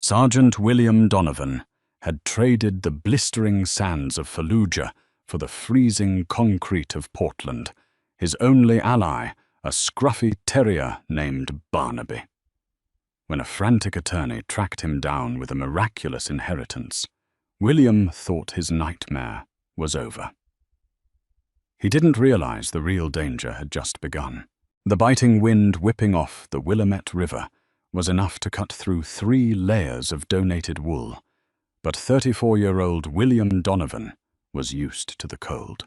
Sergeant William Donovan had traded the blistering sands of Fallujah for the freezing concrete of Portland, his only ally, a scruffy terrier named Barnaby. When a frantic attorney tracked him down with a miraculous inheritance, William thought his nightmare was over. He didn't realize the real danger had just begun. The biting wind whipping off the Willamette River was enough to cut through 3 layers of donated wool, but 34-year-old William Donovan was used to the cold.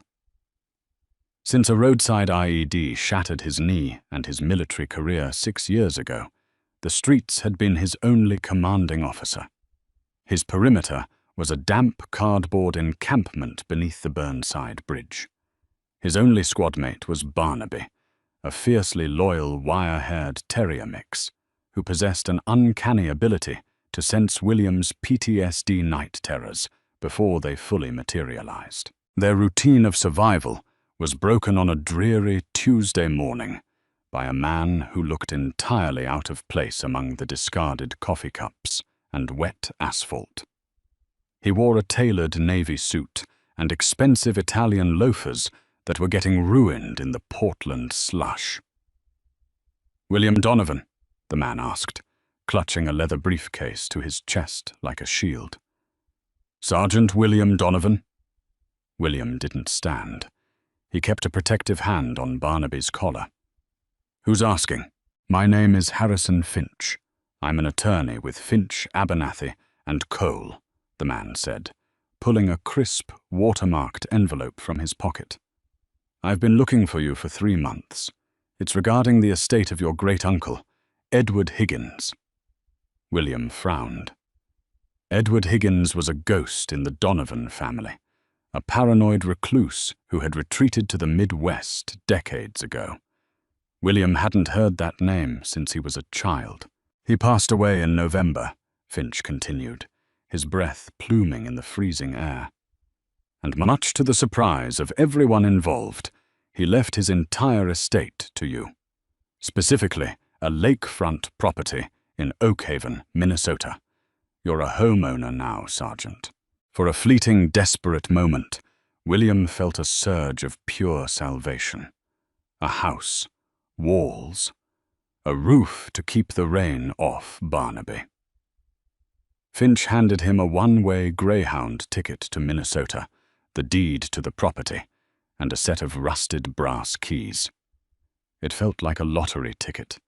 Since a roadside IED shattered his knee and his military career 6 years ago, the streets had been his only commanding officer. His perimeter was a damp cardboard encampment beneath the Burnside Bridge. His only squadmate was Barnaby, a fiercely loyal wire-haired terrier mix, who possessed an uncanny ability to sense William's PTSD night terrors before they fully materialized. Their routine of survival was broken on a dreary Tuesday morning by a man who looked entirely out of place among the discarded coffee cups and wet asphalt. He wore a tailored navy suit and expensive Italian loafers that were getting ruined in the Portland slush. "William Donovan?" the man asked, clutching a leather briefcase to his chest like a shield. "Sergeant William Donovan?" William didn't stand. He kept a protective hand on Barnaby's collar. "Who's asking?" "My name is Harrison Finch. I'm an attorney with Finch, Abernathy, and Cole," the man said, pulling a crisp, watermarked envelope from his pocket. "I've been looking for you for 3 months. It's regarding the estate of your great-uncle, Edward Higgins." William frowned. Edward Higgins was a ghost in the Donovan family, a paranoid recluse who had retreated to the Midwest decades ago. William hadn't heard that name since he was a child. "He passed away in November," Finch continued, his breath pluming in the freezing air. "And much to the surprise of everyone involved, he left his entire estate to you. Specifically, a lakefront property in Oak Haven, Minnesota. You're a homeowner now, Sergeant." For a fleeting, desperate moment, William felt a surge of pure salvation. A house, walls, a roof to keep the rain off Barnaby. Finch handed him a one-way Greyhound ticket to Minnesota, the deed to the property, and a set of rusted brass keys. It felt like a lottery ticket.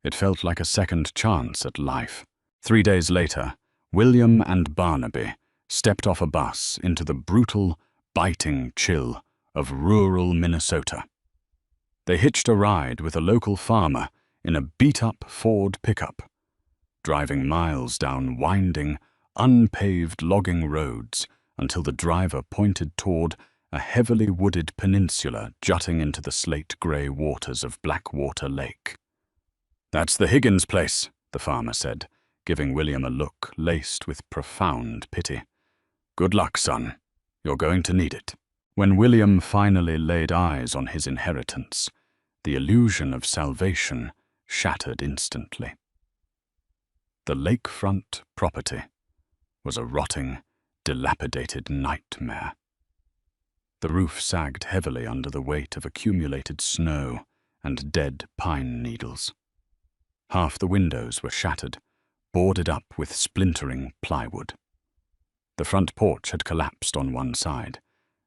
It felt like a second chance at life. 3 days later, William and Barnaby stepped off a bus into the brutal, biting chill of rural Minnesota. They hitched a ride with a local farmer in a beat-up Ford pickup, driving miles down winding, unpaved logging roads until the driver pointed toward a heavily wooded peninsula jutting into the slate-gray waters of Blackwater Lake. "That's the Higgins place," the farmer said, giving William a look laced with profound pity. "Good luck, son. You're going to need it." When William finally laid eyes on his inheritance, the illusion of salvation shattered instantly. The lakefront property was a rotting, dilapidated nightmare. The roof sagged heavily under the weight of accumulated snow and dead pine needles. Half the windows were shattered, boarded up with splintering plywood. The front porch had collapsed on one side,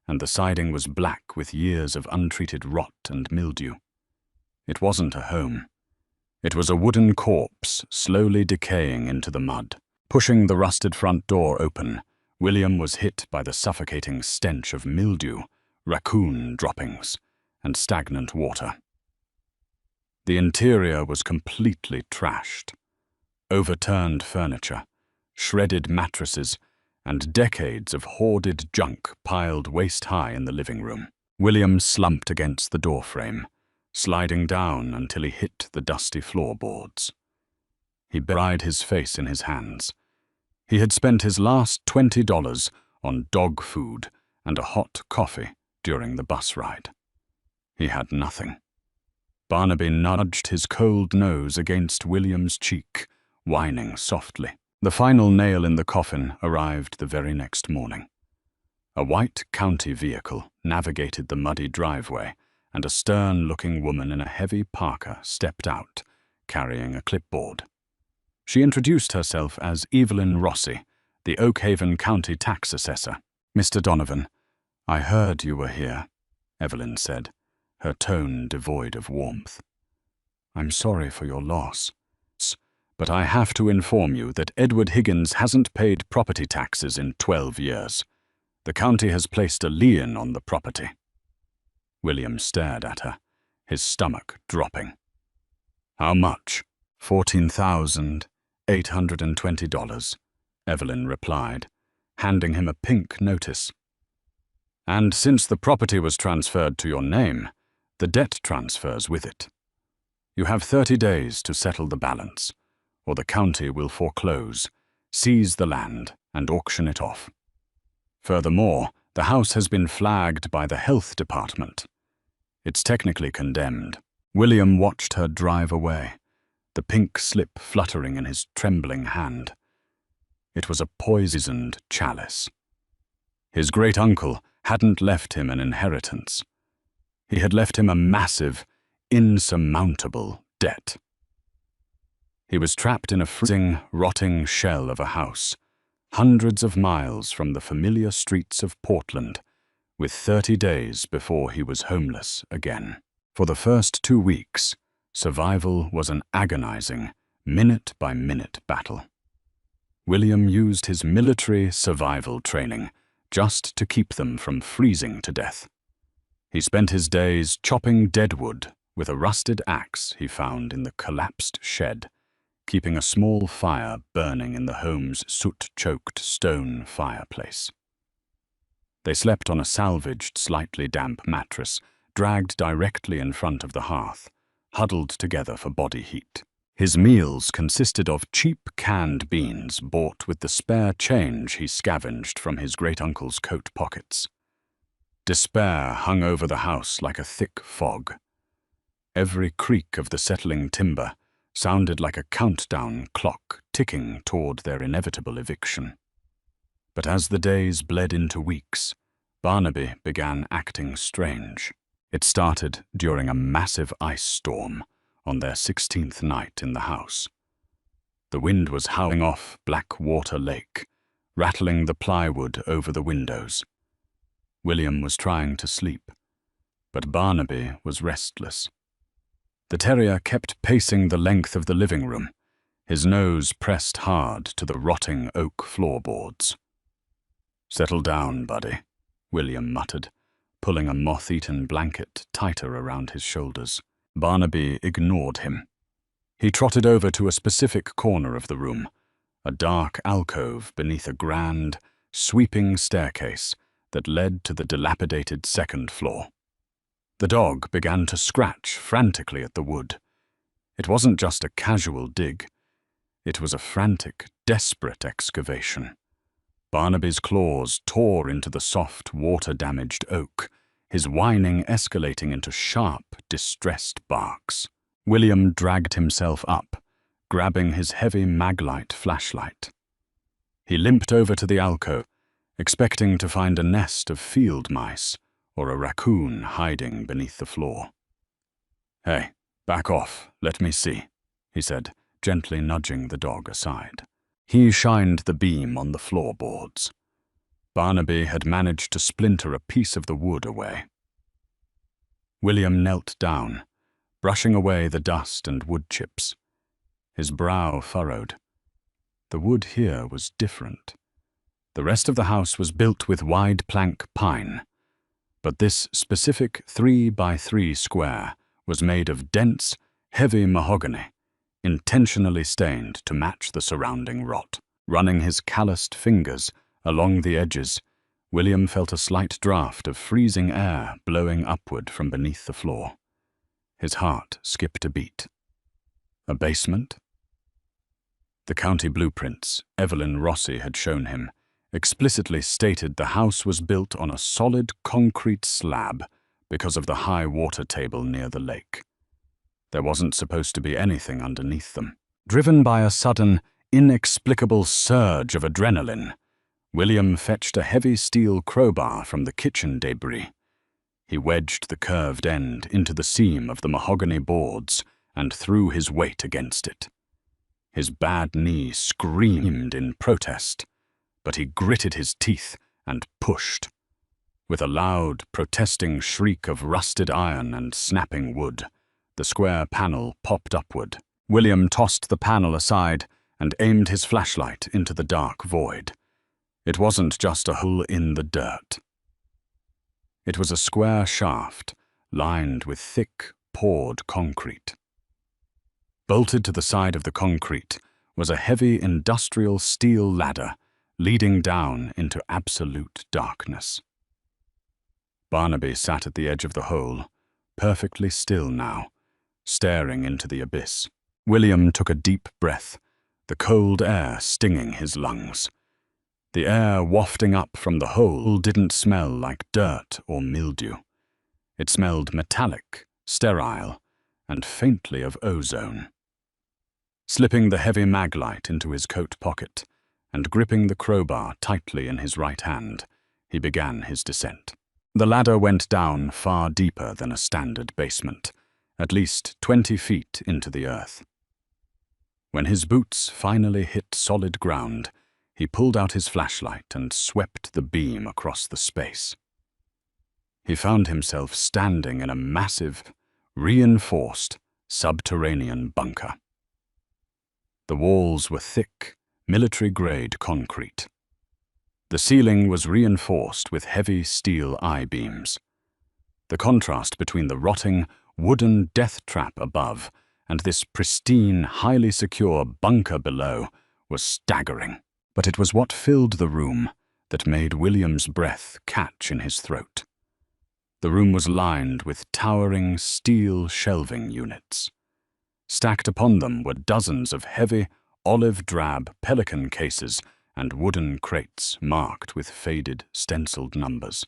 and the siding was black with years of untreated rot and mildew. It wasn't a home. It was a wooden corpse slowly decaying into the mud. Pushing the rusted front door open, William was hit by the suffocating stench of mildew, raccoon droppings, and stagnant water. The interior was completely trashed. Overturned furniture, shredded mattresses, and decades of hoarded junk piled waist-high in the living room. William slumped against the doorframe, sliding down until he hit the dusty floorboards. He buried his face in his hands. He had spent his last $20 on dog food and a hot coffee during the bus ride. He had nothing. Barnaby nudged his cold nose against William's cheek, whining softly. The final nail in the coffin arrived the very next morning. A white county vehicle navigated the muddy driveway, and a stern-looking woman in a heavy parka stepped out, carrying a clipboard. She introduced herself as Evelyn Rossi, the Oakhaven County tax assessor. "Mr. Donovan, I heard you were here," Evelyn said, her tone devoid of warmth. "I'm sorry for your loss, but I have to inform you that Edward Higgins hasn't paid property taxes in 12 years. The county has placed a lien on the property." William stared at her, his stomach dropping. "How much?" $14,820, Evelyn replied, handing him a pink notice. "And since the property was transferred to your name, the debt transfers with it. You have 30 days to settle the balance, or the county will foreclose, seize the land, and auction it off. Furthermore, the house has been flagged by the health department. It's technically condemned." William watched her drive away, the pink slip fluttering in his trembling hand. It was a poisoned chalice. His great-uncle hadn't left him an inheritance. He had left him a massive, insurmountable debt. He was trapped in a freezing, rotting shell of a house, hundreds of miles from the familiar streets of Portland, with 30 days before he was homeless again. For the first 2 weeks, survival was an agonizing, minute-by-minute battle. William used his military survival training just to keep them from freezing to death. He spent his days chopping dead wood with a rusted axe he found in the collapsed shed, keeping a small fire burning in the home's soot-choked stone fireplace. They slept on a salvaged, slightly damp mattress, dragged directly in front of the hearth, huddled together for body heat. His meals consisted of cheap canned beans bought with the spare change he scavenged from his great-uncle's coat pockets. Despair hung over the house like a thick fog. Every creak of the settling timber sounded like a countdown clock ticking toward their inevitable eviction. But as the days bled into weeks, Barnaby began acting strange. It started during a massive ice storm on their 16th night in the house. The wind was howling off Blackwater Lake, rattling the plywood over the windows. William was trying to sleep, but Barnaby was restless. The terrier kept pacing the length of the living room, his nose pressed hard to the rotting oak floorboards. "Settle down, buddy," William muttered, pulling a moth-eaten blanket tighter around his shoulders. Barnaby ignored him. He trotted over to a specific corner of the room, a dark alcove beneath a grand, sweeping staircase that led to the dilapidated second floor. The dog began to scratch frantically at the wood. It wasn't just a casual dig. It was a frantic, desperate excavation. Barnaby's claws tore into the soft, water-damaged oak, his whining escalating into sharp, distressed barks. William dragged himself up, grabbing his heavy Maglite flashlight. He limped over to the alcove, expecting to find a nest of field mice or a raccoon hiding beneath the floor. "Hey, back off, let me see," he said, gently nudging the dog aside. He shined the beam on the floorboards. Barnaby had managed to splinter a piece of the wood away. William knelt down, brushing away the dust and wood chips. His brow furrowed. The wood here was different. The rest of the house was built with wide plank pine, but this specific 3x3 square was made of dense, heavy mahogany, intentionally stained to match the surrounding rot. Running his calloused fingers along the edges, William felt a slight draft of freezing air blowing upward from beneath the floor. His heart skipped a beat. A basement? The county blueprints Evelyn Rossi had shown him explicitly stated the house was built on a solid concrete slab because of the high water table near the lake. There wasn't supposed to be anything underneath them. Driven by a sudden, inexplicable surge of adrenaline, William fetched a heavy steel crowbar from the kitchen debris. He wedged the curved end into the seam of the mahogany boards and threw his weight against it. His bad knee screamed in protest, but he gritted his teeth and pushed. With a loud, protesting shriek of rusted iron and snapping wood, the square panel popped upward. William tossed the panel aside and aimed his flashlight into the dark void. It wasn't just a hole in the dirt. It was a square shaft lined with thick, poured concrete. Bolted to the side of the concrete was a heavy industrial steel ladder leading down into absolute darkness. Barnaby sat at the edge of the hole, perfectly still now, staring into the abyss. William took a deep breath, the cold air stinging his lungs. The air wafting up from the hole didn't smell like dirt or mildew. It smelled metallic, sterile, and faintly of ozone. Slipping the heavy maglite into his coat pocket and gripping the crowbar tightly in his right hand, he began his descent. The ladder went down far deeper than a standard basement, at least 20 feet into the earth. When his boots finally hit solid ground, he pulled out his flashlight and swept the beam across the space. He found himself standing in a massive, reinforced, subterranean bunker. The walls were thick, military-grade concrete. The ceiling was reinforced with heavy steel I-beams. The contrast between the rotting, wooden death trap above and this pristine, highly secure bunker below was staggering. But it was what filled the room that made William's breath catch in his throat. The room was lined with towering steel shelving units. Stacked upon them were dozens of heavy, olive-drab pelican cases and wooden crates marked with faded, stenciled numbers.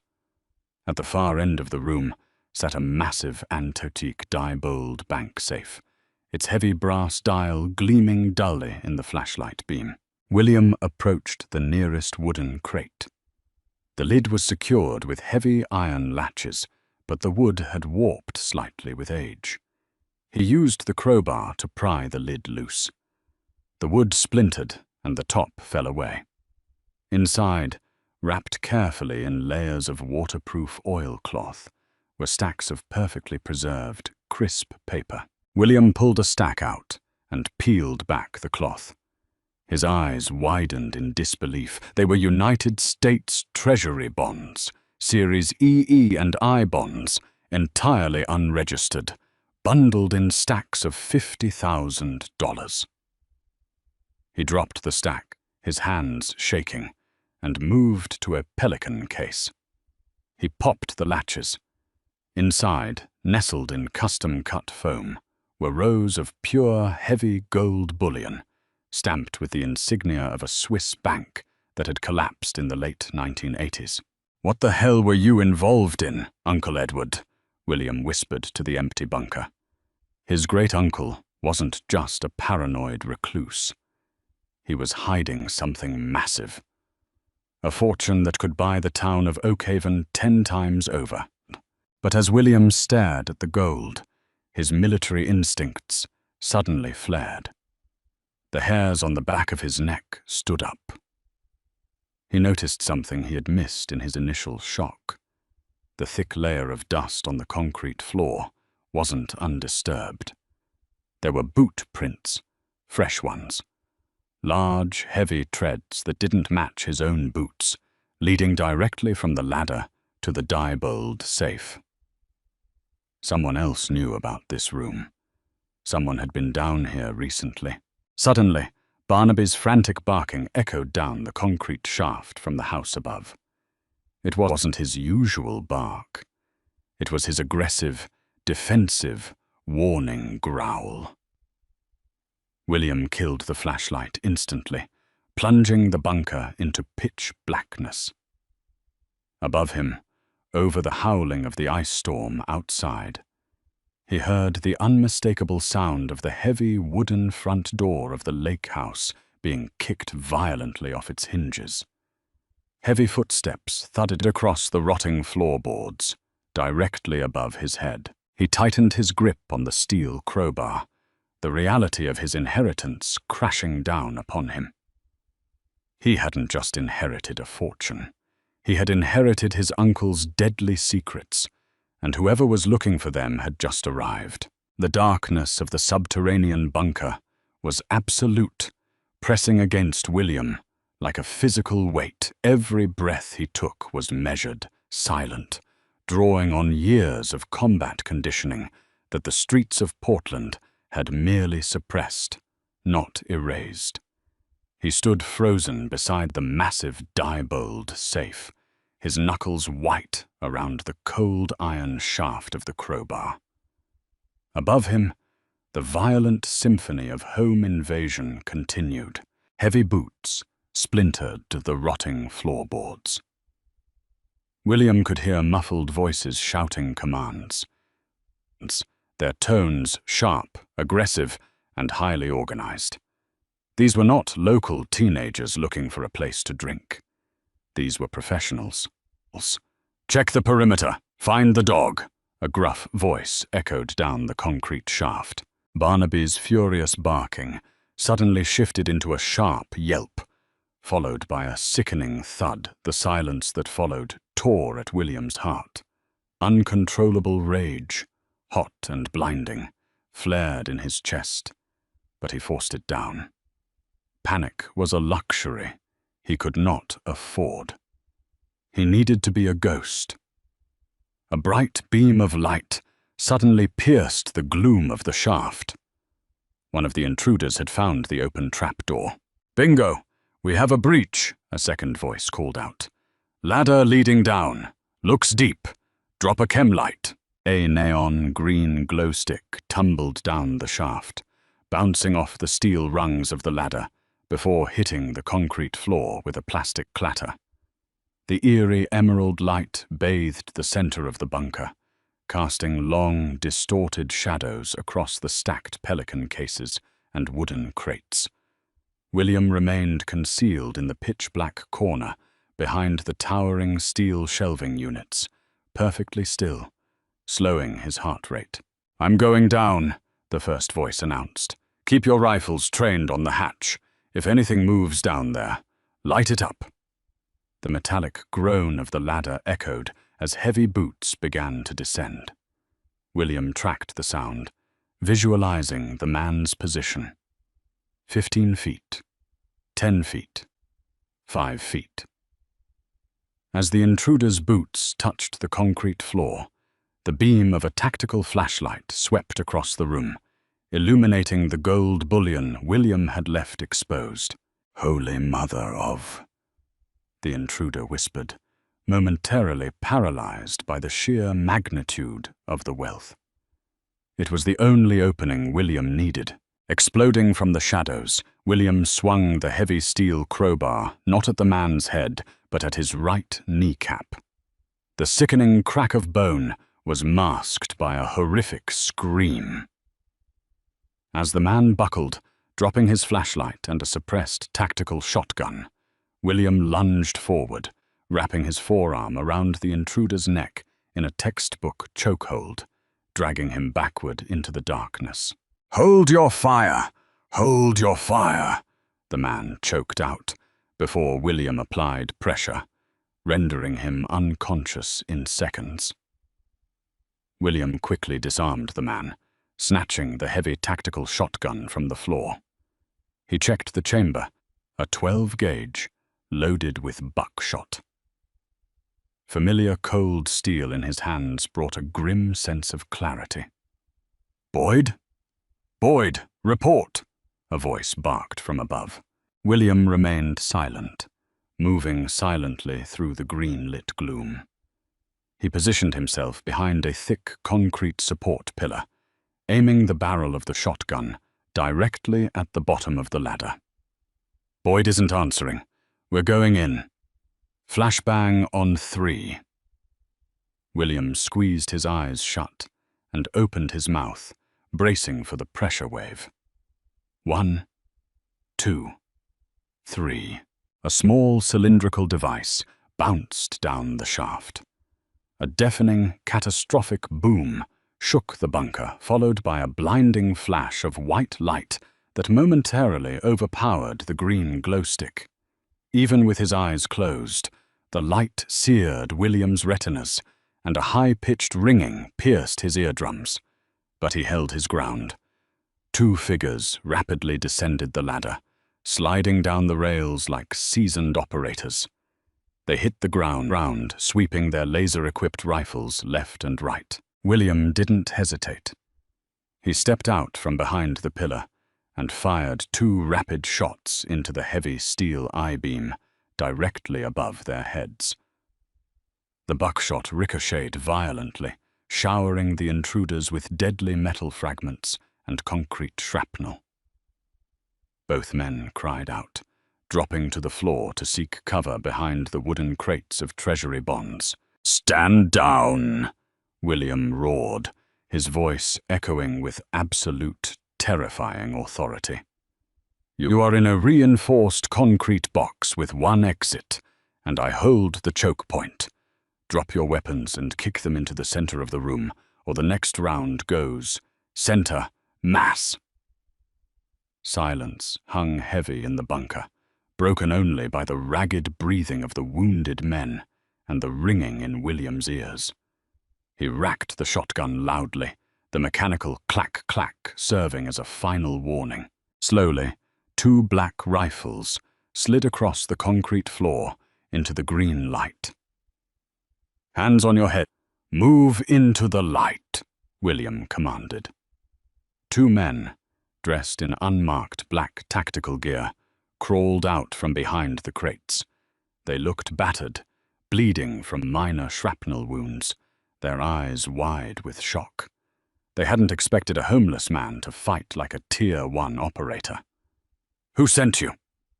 At the far end of the room sat a massive antique die-bowled bank safe, its heavy brass dial gleaming dully in the flashlight beam. William approached the nearest wooden crate. The lid was secured with heavy iron latches, but the wood had warped slightly with age. He used the crowbar to pry the lid loose. The wood splintered and the top fell away. Inside, wrapped carefully in layers of waterproof oilcloth, were stacks of perfectly preserved, crisp paper. William pulled a stack out and peeled back the cloth. His eyes widened in disbelief. They were United States Treasury bonds, Series EE and I bonds, entirely unregistered, bundled in stacks of $50,000. He dropped the stack, his hands shaking, and moved to a pelican case. He popped the latches. Inside, nestled in custom-cut foam, were rows of pure, heavy gold bullion, stamped with the insignia of a Swiss bank that had collapsed in the late 1980s. "What the hell were you involved in, Uncle Edward?" William whispered to the empty bunker. His great-uncle wasn't just a paranoid recluse. He was hiding something massive. A fortune that could buy the town of Oakhaven 10 times over. But as William stared at the gold, his military instincts suddenly flared. The hairs on the back of his neck stood up. He noticed something he had missed in his initial shock. The thick layer of dust on the concrete floor wasn't undisturbed. There were boot prints, fresh ones. Large, heavy treads that didn't match his own boots, leading directly from the ladder to the die-bowled safe. Someone else knew about this room. Someone had been down here recently. Suddenly, Barnaby's frantic barking echoed down the concrete shaft from the house above. It wasn't his usual bark. It was his aggressive, defensive, warning growl. William killed the flashlight instantly, plunging the bunker into pitch blackness. Above him, over the howling of the ice storm outside, he heard the unmistakable sound of the heavy wooden front door of the lake house being kicked violently off its hinges. Heavy footsteps thudded across the rotting floorboards, directly above his head. He tightened his grip on the steel crowbar, the reality of his inheritance crashing down upon him. He hadn't just inherited a fortune. He had inherited his uncle's deadly secrets, and whoever was looking for them had just arrived. The darkness of the subterranean bunker was absolute, pressing against William like a physical weight. Every breath he took was measured, silent, drawing on years of combat conditioning that the streets of Portland had merely suppressed, not erased. He stood frozen beside the massive Diebold safe, his knuckles white around the cold iron shaft of the crowbar. Above him, the violent symphony of home invasion continued. Heavy boots splintered the rotting floorboards. William could hear muffled voices shouting commands, their tones sharp, aggressive, and highly organized. These were not local teenagers looking for a place to drink. These were professionals. "Check the perimeter. Find the dog," a gruff voice echoed down the concrete shaft. Barnaby's furious barking suddenly shifted into a sharp yelp, followed by a sickening thud. The silence that followed tore at William's heart. Uncontrollable rage, hot and blinding, flared in his chest, but he forced it down. Panic was a luxury he could not afford. He needed to be a ghost. A bright beam of light suddenly pierced the gloom of the shaft. One of the intruders had found the open trapdoor. "Bingo! We have a breach," a second voice called out. "Ladder leading down. Looks deep. Drop a chem light." A neon green glow stick tumbled down the shaft, bouncing off the steel rungs of the ladder before hitting the concrete floor with a plastic clatter. The eerie emerald light bathed the center of the bunker, casting long, distorted shadows across the stacked pelican cases and wooden crates. William remained concealed in the pitch-black corner behind the towering steel shelving units, perfectly still, slowing his heart rate. "I'm going down," the first voice announced. "Keep your rifles trained on the hatch. If anything moves down there, light it up." The metallic groan of the ladder echoed as heavy boots began to descend. William tracked the sound, visualizing the man's position. 15 feet, 10 feet, 5 feet. As the intruder's boots touched the concrete floor, the beam of a tactical flashlight swept across the room, illuminating the gold bullion William had left exposed. "Holy Mother of..." the intruder whispered, momentarily paralyzed by the sheer magnitude of the wealth. It was the only opening William needed. Exploding from the shadows, William swung the heavy steel crowbar not at the man's head, but at his right kneecap. The sickening crack of bone was masked by a horrific scream. As the man buckled, dropping his flashlight and a suppressed tactical shotgun, William lunged forward, wrapping his forearm around the intruder's neck in a textbook chokehold, dragging him backward into the darkness. "Hold your fire! Hold your fire!" the man choked out, before William applied pressure, rendering him unconscious in seconds. William quickly disarmed the man, snatching the heavy tactical shotgun from the floor. He checked the chamber, a 12-gauge, loaded with buckshot. Familiar cold steel in his hands brought a grim sense of clarity. "Boyd? Boyd, report!" a voice barked from above. William remained silent, moving silently through the green-lit gloom. He positioned himself behind a thick concrete support pillar, aiming the barrel of the shotgun directly at the bottom of the ladder. "Boyd isn't answering. We're going in. Flashbang on 3. William squeezed his eyes shut and opened his mouth, bracing for the pressure wave. 1, 2. 3. A small cylindrical device bounced down the shaft. A deafening, catastrophic boom shook the bunker, followed by a blinding flash of white light that momentarily overpowered the green glowstick. Even with his eyes closed, the light seared William's retinas, and a high-pitched ringing pierced his eardrums. But he held his ground. 2 figures rapidly descended the ladder, sliding down the rails like seasoned operators. They hit the ground, sweeping their laser-equipped rifles left and right. William didn't hesitate. He stepped out from behind the pillar and fired 2 rapid shots into the heavy steel I-beam directly above their heads. The buckshot ricocheted violently, showering the intruders with deadly metal fragments and concrete shrapnel. Both men cried out, dropping to the floor to seek cover behind the wooden crates of treasury bonds. "Stand down!" William roared, his voice echoing with absolute, terrifying authority. "You are in a reinforced concrete box with 1 exit, and I hold the choke point. Drop your weapons and kick them into the center of the room, or the next round goes center, mass." Silence hung heavy in the bunker, broken only by the ragged breathing of the wounded men and the ringing in William's ears. He racked the shotgun loudly, the mechanical clack-clack serving as a final warning. Slowly, 2 black rifles slid across the concrete floor into the green light. "Hands on your head. Move into the light," William commanded. 2 men, dressed in unmarked black tactical gear, crawled out from behind the crates. They looked battered, bleeding from minor shrapnel wounds, their eyes wide with shock. They hadn't expected a homeless man to fight like a Tier 1 operator. "Who sent you?"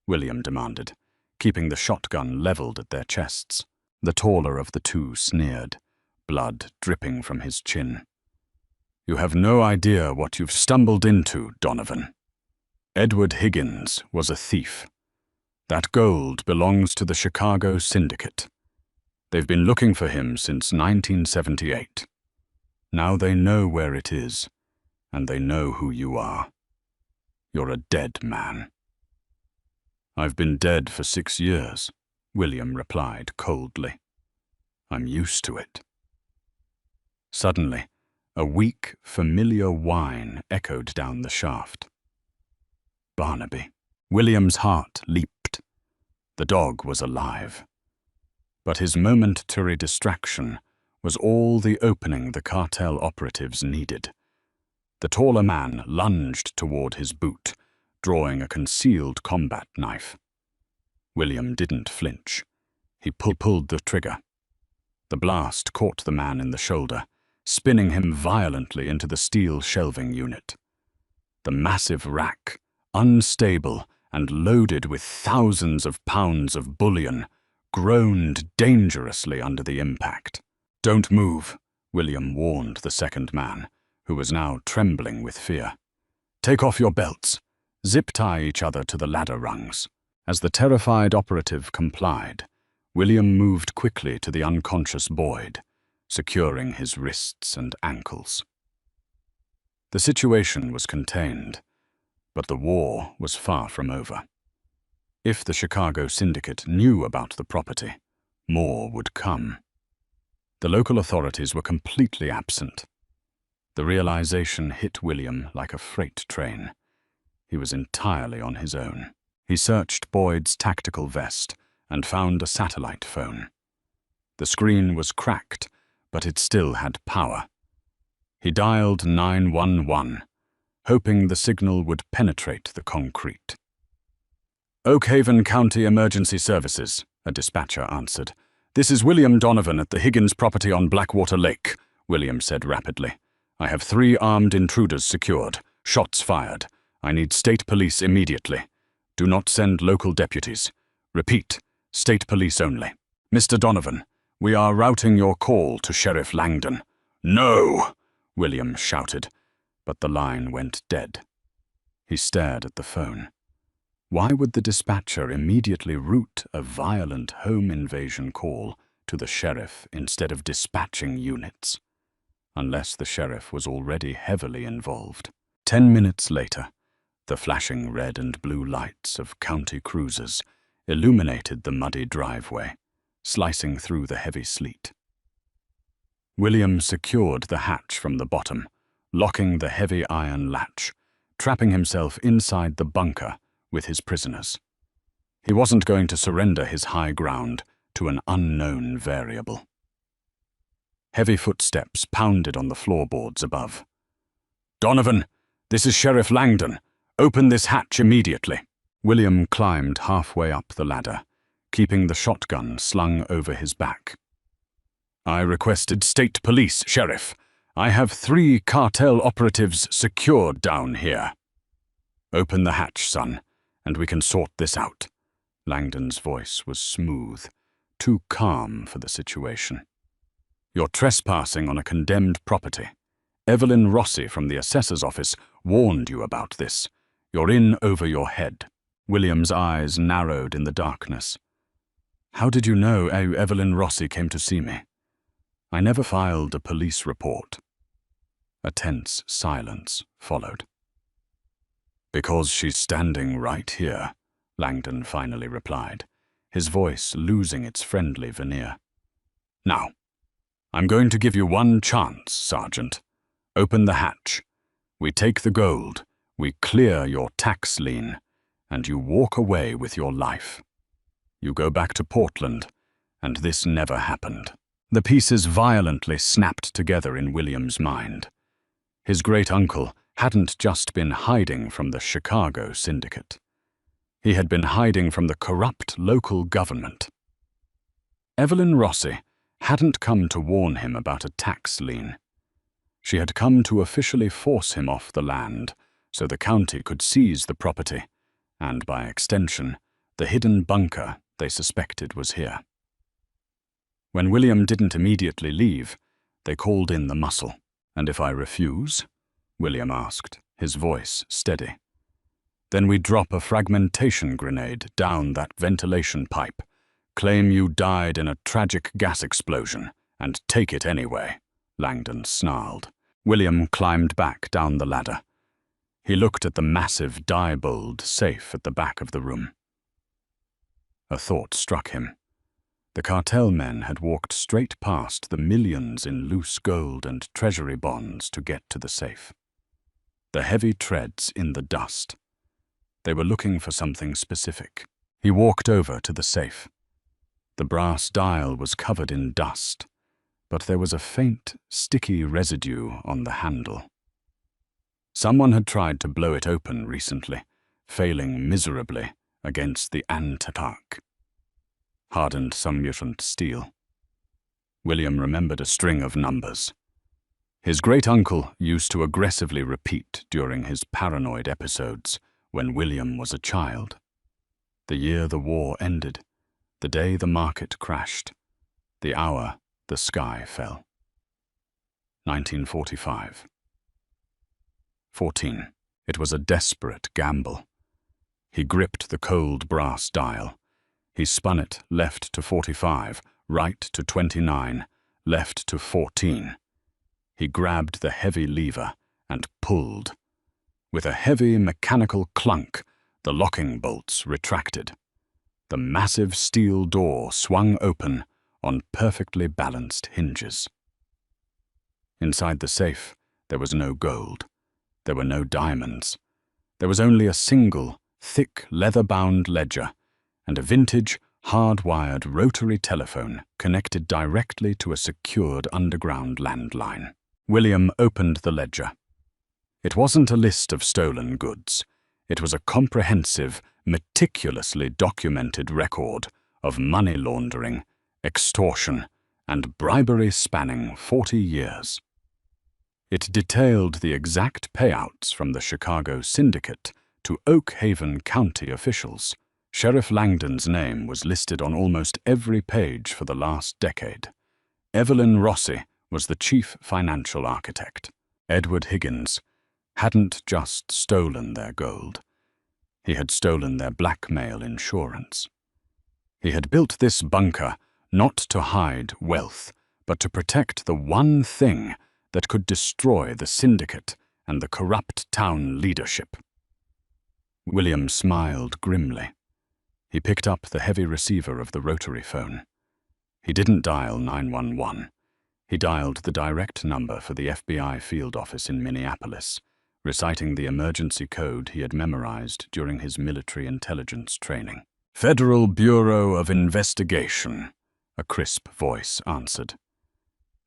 William demanded, keeping the shotgun leveled at their chests. The taller of the 2 sneered, blood dripping from his chin. "You have no idea what you've stumbled into, Donovan. Edward Higgins was a thief. That gold belongs to the Chicago Syndicate. They've been looking for him since 1978. Now they know where it is, and they know who you are. You're a dead man." "I've been dead for 6 years," William replied coldly. "I'm used to it." Suddenly, a weak, familiar whine echoed down the shaft. Barnaby. William's heart leaped. The dog was alive. But his momentary distraction was all the opening the cartel operatives needed. The taller man lunged toward his boot, drawing a concealed combat knife. William didn't flinch. He pulled the trigger. The blast caught the man in the shoulder, spinning him violently into the steel shelving unit. The massive rack, unstable and loaded with thousands of pounds of bullion, groaned dangerously under the impact. "Don't move," William warned the second man, who was now trembling with fear. "Take off your belts. Zip-tie each other to the ladder rungs." As the terrified operative complied, William moved quickly to the unconscious Boyd, securing his wrists and ankles. The situation was contained, but the war was far from over. If the Chicago Syndicate knew about the property, more would come. The local authorities were completely absent. The realization hit William like a freight train. He was entirely on his own. He searched Boyd's tactical vest and found a satellite phone. The screen was cracked, but it still had power. He dialed 911, hoping the signal would penetrate the concrete. "Oak Haven County Emergency Services," a dispatcher answered. "This is William Donovan at the Higgins property on Blackwater Lake," William said rapidly. "I have 3 armed intruders secured. Shots fired. I need state police immediately. Do not send local deputies. Repeat, state police only. Mr. Donovan, we are routing your call to Sheriff Langdon." "No!" William shouted, but the line went dead. He stared at the phone. Why would the dispatcher immediately route a violent home invasion call to the sheriff instead of dispatching units? Unless the sheriff was already heavily involved. 10 minutes later, the flashing red and blue lights of county cruisers illuminated the muddy driveway, slicing through the heavy sleet. William secured the hatch from the bottom, locking the heavy iron latch, trapping himself inside the bunker with his prisoners. He wasn't going to surrender his high ground to an unknown variable. Heavy footsteps pounded on the floorboards above. "Donovan, this is Sheriff Langdon. Open this hatch immediately." William climbed halfway up the ladder, keeping the shotgun slung over his back. "I requested state police, Sheriff. I have 3 cartel operatives secured down here." "Open the hatch, son, and we can sort this out." Langdon's voice was smooth, too calm for the situation. "You're trespassing on a condemned property. Evelyn Rossi from the assessor's office warned you about this. You're in over your head." William's eyes narrowed in the darkness. "How did you know Evelyn Rossi came to see me?" "I never filed a police report." A tense silence followed. "Because she's standing right here," Langdon finally replied, his voice losing its friendly veneer. "Now, I'm going to give you one chance, Sergeant. Open the hatch. We take the gold, we clear your tax lien, and you walk away with your life. You go back to Portland, and this never happened." The pieces violently snapped together in William's mind. His great-uncle hadn't just been hiding from the Chicago syndicate. He had been hiding from the corrupt local government. Evelyn Rossi hadn't come to warn him about a tax lien. She had come to officially force him off the land so the county could seize the property, and by extension, the hidden bunker they suspected was here. When William didn't immediately leave, they called in the muscle. "And if I refuse?" William asked, his voice steady. "Then we drop a fragmentation grenade down that ventilation pipe, claim you died in a tragic gas explosion, and take it anyway," Langdon snarled. William climbed back down the ladder. He looked at the massive die-bowled safe at the back of the room. A thought struck him. The cartel men had walked straight past the millions in loose gold and treasury bonds to get to the safe. The heavy treads in the dust. They were looking for something specific. He walked over to the safe. The brass dial was covered in dust, but there was a faint, sticky residue on the handle. Someone had tried to blow it open recently, failing miserably against the antipac. Hardened some mutant steel. William remembered a string of numbers. His great-uncle used to aggressively repeat during his paranoid episodes when William was a child. The year the war ended, the day the market crashed, the hour the sky fell. 1945. 14. It was a desperate gamble. He gripped the cold brass dial. He spun it left to 45, right to 29, left to 14. He grabbed the heavy lever and pulled. With a heavy mechanical clunk, the locking bolts retracted. The massive steel door swung open on perfectly balanced hinges. Inside the safe, there was no gold. There were no diamonds. There was only a single, thick, leather-bound ledger and a vintage, hard-wired rotary telephone connected directly to a secured underground landline. William opened the ledger. It wasn't a list of stolen goods. It was a comprehensive, meticulously documented record of money laundering, extortion, and bribery spanning 40 years. It detailed the exact payouts from the Chicago syndicate to Oak Haven County officials. Sheriff Langdon's name was listed on almost every page for the last decade. Evelyn Rossi was the chief financial architect. Edward Higgins hadn't just stolen their gold. He had stolen their blackmail insurance. He had built this bunker not to hide wealth, but to protect the one thing that could destroy the syndicate and the corrupt town leadership. William smiled grimly. He picked up the heavy receiver of the rotary phone. He didn't dial 911. He dialed the direct number for the FBI field office in Minneapolis, reciting the emergency code he had memorized during his military intelligence training. "Federal Bureau of Investigation," a crisp voice answered.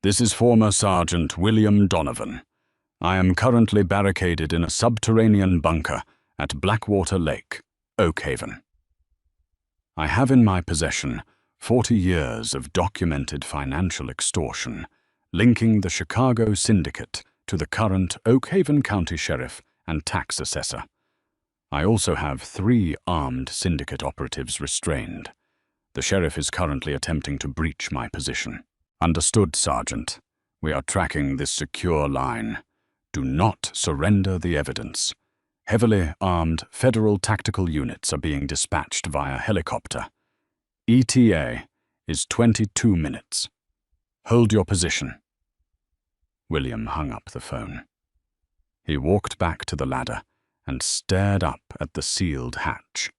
"This is former Sergeant William Donovan. I am currently barricaded in a subterranean bunker at Blackwater Lake, Oak Haven. I have in my possession 40 years of documented financial extortion, linking the Chicago syndicate to the current Oak Haven County Sheriff and tax assessor. I also have 3 armed syndicate operatives restrained. The sheriff is currently attempting to breach my position." "Understood, Sergeant. We are tracking this secure line. Do not surrender the evidence. Heavily armed federal tactical units are being dispatched via helicopter. ETA is 22 minutes. Hold your position." William hung up the phone. He walked back to the ladder and stared up at the sealed hatch.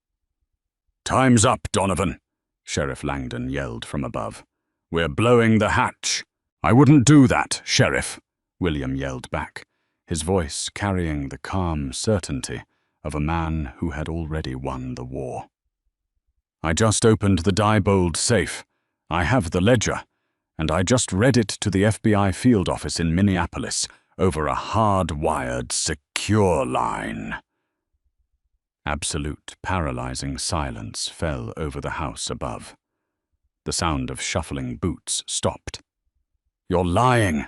"Time's up, Donovan," Sheriff Langdon yelled from above. "We're blowing the hatch." "I wouldn't do that, Sheriff," William yelled back, his voice carrying the calm certainty of a man who had already won the war. "I just opened the Diebold safe. I have the ledger, and I just read it to the FBI field office in Minneapolis over a hard-wired, secure line." Absolute, paralyzing silence fell over the house above. The sound of shuffling boots stopped. "You're lying,"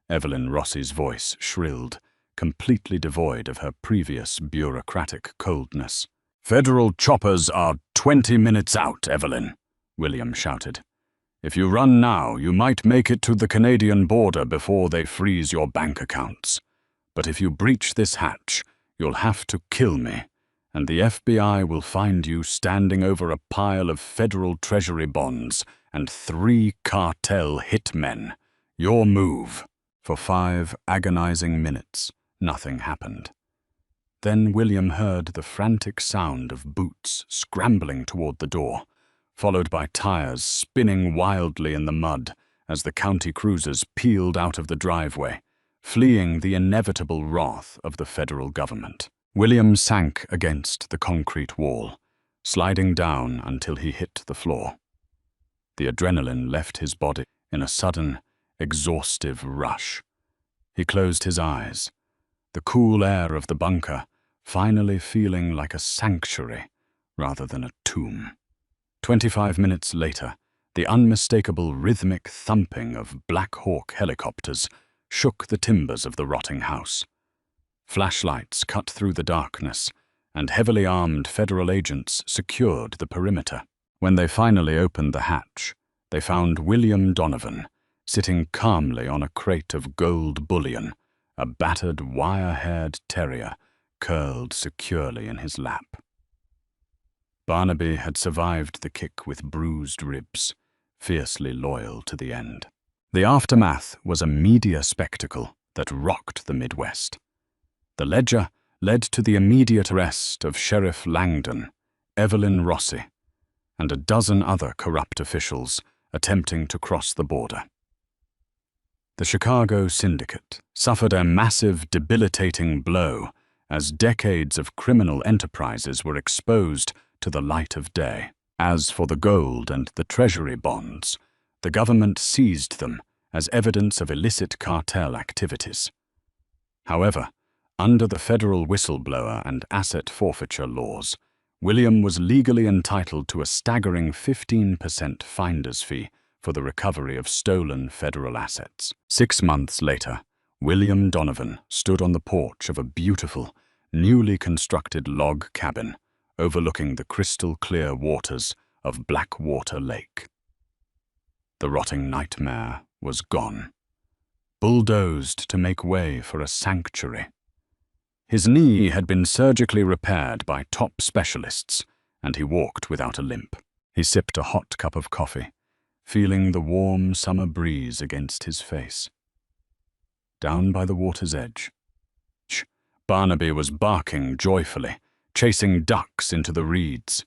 Evelyn Rossi's voice shrilled, completely devoid of her previous bureaucratic coldness. "Federal choppers are 20 minutes out, Evelyn," William shouted. "If you run now, you might make it to the Canadian border before they freeze your bank accounts. But if you breach this hatch, you'll have to kill me, and the FBI will find you standing over a pile of federal treasury bonds and 3 cartel hitmen. Your move." For 5 agonizing minutes, nothing happened. Then William heard the frantic sound of boots scrambling toward the door, followed by tires spinning wildly in the mud as the county cruisers peeled out of the driveway, fleeing the inevitable wrath of the federal government. William sank against the concrete wall, sliding down until he hit the floor. The adrenaline left his body in a sudden, exhaustive rush. He closed his eyes, the cool air of the bunker finally feeling like a sanctuary rather than a tomb. 25 minutes later, the unmistakable rhythmic thumping of Black Hawk helicopters shook the timbers of the rotting house. Flashlights cut through the darkness, and heavily armed federal agents secured the perimeter. When they finally opened the hatch, they found William Donovan sitting calmly on a crate of gold bullion, a battered wire-haired terrier curled securely in his lap. Barnaby had survived the kick with bruised ribs, fiercely loyal to the end. The aftermath was a media spectacle that rocked the Midwest. The ledger led to the immediate arrest of Sheriff Langdon, Evelyn Rossi, and a dozen other corrupt officials attempting to cross the border. The Chicago syndicate suffered a massive, debilitating blow as decades of criminal enterprises were exposed to the light of day. As for the gold and the treasury bonds, the government seized them as evidence of illicit cartel activities. However, under the federal whistleblower and asset forfeiture laws, William was legally entitled to a staggering 15% finder's fee for the recovery of stolen federal assets. 6 months later, William Donovan stood on the porch of a beautiful, newly constructed log cabin overlooking the crystal-clear waters of Blackwater Lake. The rotting nightmare was gone, bulldozed to make way for a sanctuary. His knee had been surgically repaired by top specialists, and he walked without a limp. He sipped a hot cup of coffee, feeling the warm summer breeze against his face. Down by the water's edge, Barnaby was barking joyfully, chasing ducks into the reeds.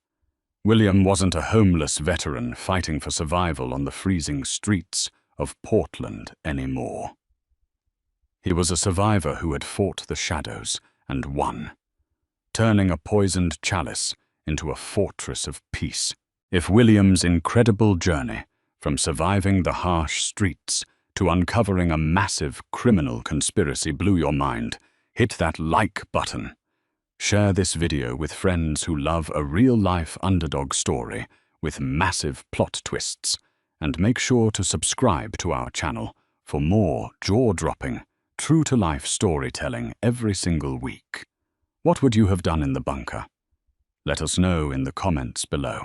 William wasn't a homeless veteran fighting for survival on the freezing streets of Portland anymore. He was a survivor who had fought the shadows and won, turning a poisoned chalice into a fortress of peace. If William's incredible journey from surviving the harsh streets to uncovering a massive criminal conspiracy blew your mind, hit that like button. Share this video with friends who love a real-life underdog story with massive plot twists, and make sure to subscribe to our channel for more jaw-dropping, true-to-life storytelling every single week. What would you have done in the bunker? Let us know in the comments below.